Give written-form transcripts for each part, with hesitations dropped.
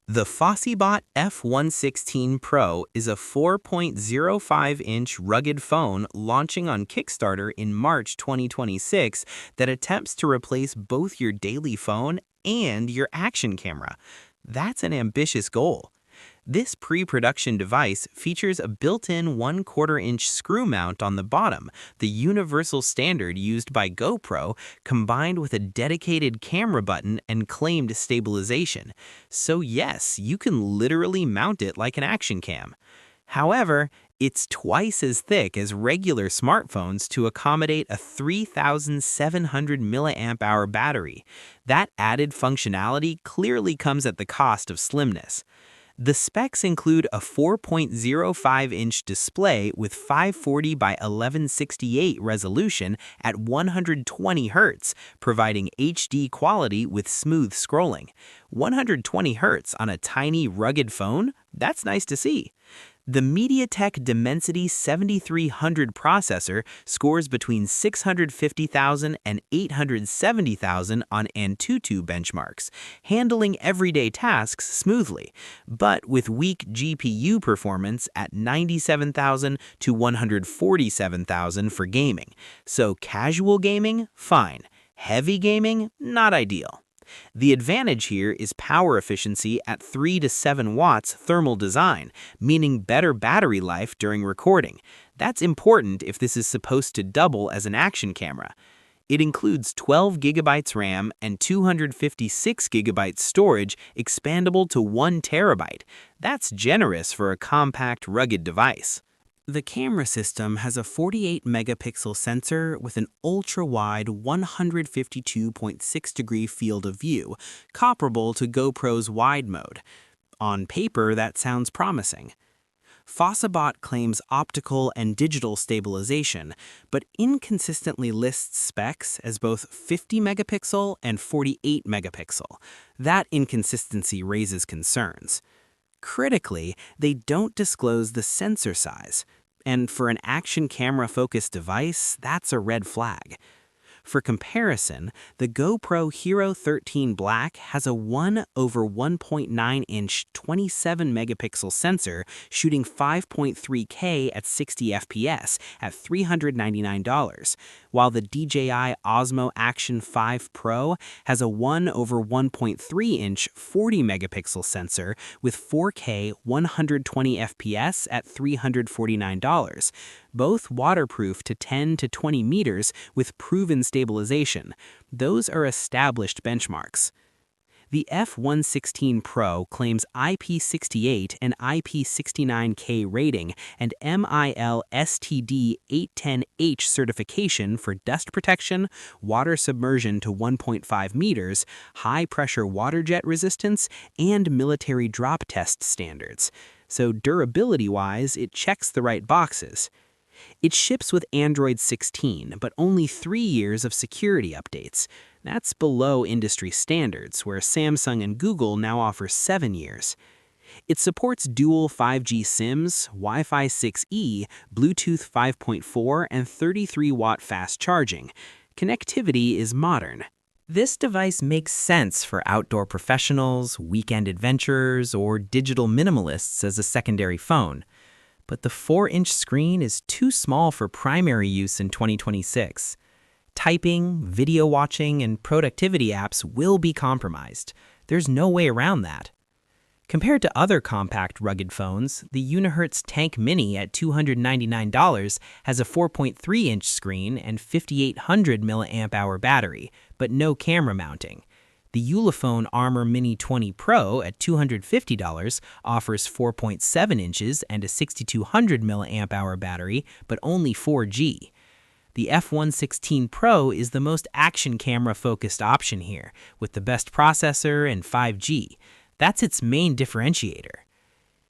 The Fossibot F116 Pro is a 4.05-inch rugged phone launching on Kickstarter in March 2026 that attempts to replace both your daily phone and your action camera. That's an ambitious goal. This pre-production device features a built-in 1/4-inch screw mount on the bottom, the universal standard used by GoPro, combined with a dedicated camera button and claimed stabilization. So yes, you can literally mount it like an action cam. However, it's twice as thick as regular smartphones to accommodate a 3,700 milliamp hour battery. That added functionality clearly comes at the cost of slimness. The specs include a 4.05-inch display with 540 by 1168 resolution at 120 Hz, providing HD quality with smooth scrolling. 120 Hz on a tiny, rugged phone? That's nice to see. The MediaTek Dimensity 7300 processor scores between 650,000 and 870,000 on AnTuTu benchmarks, handling everyday tasks smoothly, but with weak GPU performance at 97,000 to 147,000 for gaming. So casual gaming, fine. Heavy gaming, not ideal. The advantage here is power efficiency at 3 to 7 watts thermal design, meaning better battery life during recording. That's important if this is supposed to double as an action camera. It includes 12 gigabytes RAM and 256 gigabytes storage, expandable to 1 terabyte. That's generous for a compact, rugged device. The camera system has a 48-megapixel sensor with an ultra-wide 152.6-degree field of view, comparable to GoPro's wide mode. On paper, that sounds promising. Fossibot claims optical and digital stabilization, but inconsistently lists specs as both 50-megapixel and 48-megapixel. That inconsistency raises concerns. Critically, they don't disclose the sensor size, and for an action camera-focused device, that's a red flag. For comparison, the GoPro Hero 13 Black has a 1/1.9-inch 27-megapixel sensor shooting 5.3K at 60 FPS at $399, while the DJI Osmo Action 5 Pro has a 1/1.3-inch 40-megapixel sensor with 4K 120 FPS at $349. Both waterproof to 10 to 20 meters with proven stabilization. Those are established benchmarks. The F116 Pro claims IP68 and IP69K rating and MIL STD 810H certification for dust protection, water submersion to 1.5 meters, high-pressure water jet resistance, and military drop test standards. So durability-wise, it checks the right boxes. It ships with Android 16, but only 3 years of security updates. That's below industry standards, where Samsung and Google now offer 7 years. It supports dual 5G SIMs, Wi-Fi 6E, Bluetooth 5.4, and 33-watt fast charging. Connectivity is modern. This device makes sense for outdoor professionals, weekend adventurers, or digital minimalists as a secondary phone. But the 4-inch screen is too small for primary use in 2026. Typing, video watching, and productivity apps will be compromised. There's no way around that. Compared to other compact rugged phones, the Unihertz Tank Mini at $299 has a 4.3-inch screen and 5,800 mAh battery, but no camera mounting. The Ulefone Armor Mini 20 Pro at $250 offers 4.7 inches and a 6,200 mAh battery, but only 4G. The F116 Pro is the most action camera-focused option here, with the best processor and 5G. That's its main differentiator.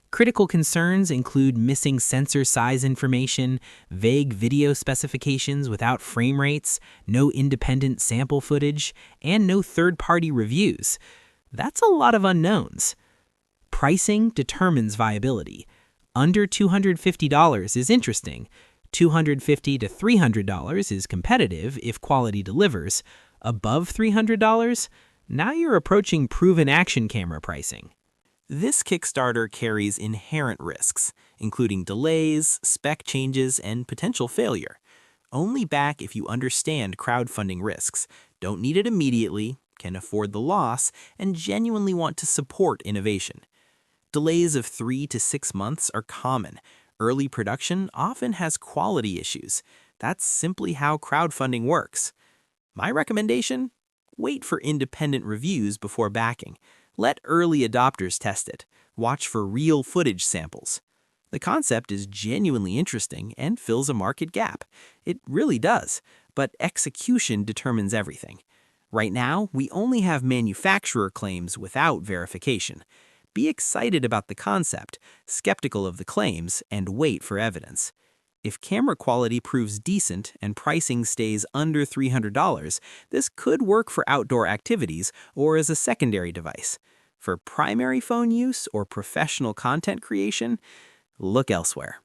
Critical concerns include missing sensor size information, vague video specifications without frame rates, no independent sample footage, and no third-party reviews. That's a lot of unknowns. Pricing determines viability. Under $250 is interesting. $250 to $300 is competitive if quality delivers. Above $300? Now you're approaching proven action camera pricing. This Kickstarter carries inherent risks, including delays, spec changes, and potential failure. Only back if you understand crowdfunding risks, don't need it immediately, can afford the loss, and genuinely want to support innovation. Delays of 3 to 6 months are common. Early production often has quality issues. That's simply how crowdfunding works. My recommendation? Wait for independent reviews before backing. Let early adopters test it. Watch for real footage samples. The concept is genuinely interesting and fills a market gap. It really does, but execution determines everything. Right now, we only have manufacturer claims without verification. Be excited about the concept, skeptical of the claims, and wait for evidence. If camera quality proves decent and pricing stays under $300, this could work for outdoor activities or as a secondary device. For primary phone use or professional content creation, look elsewhere.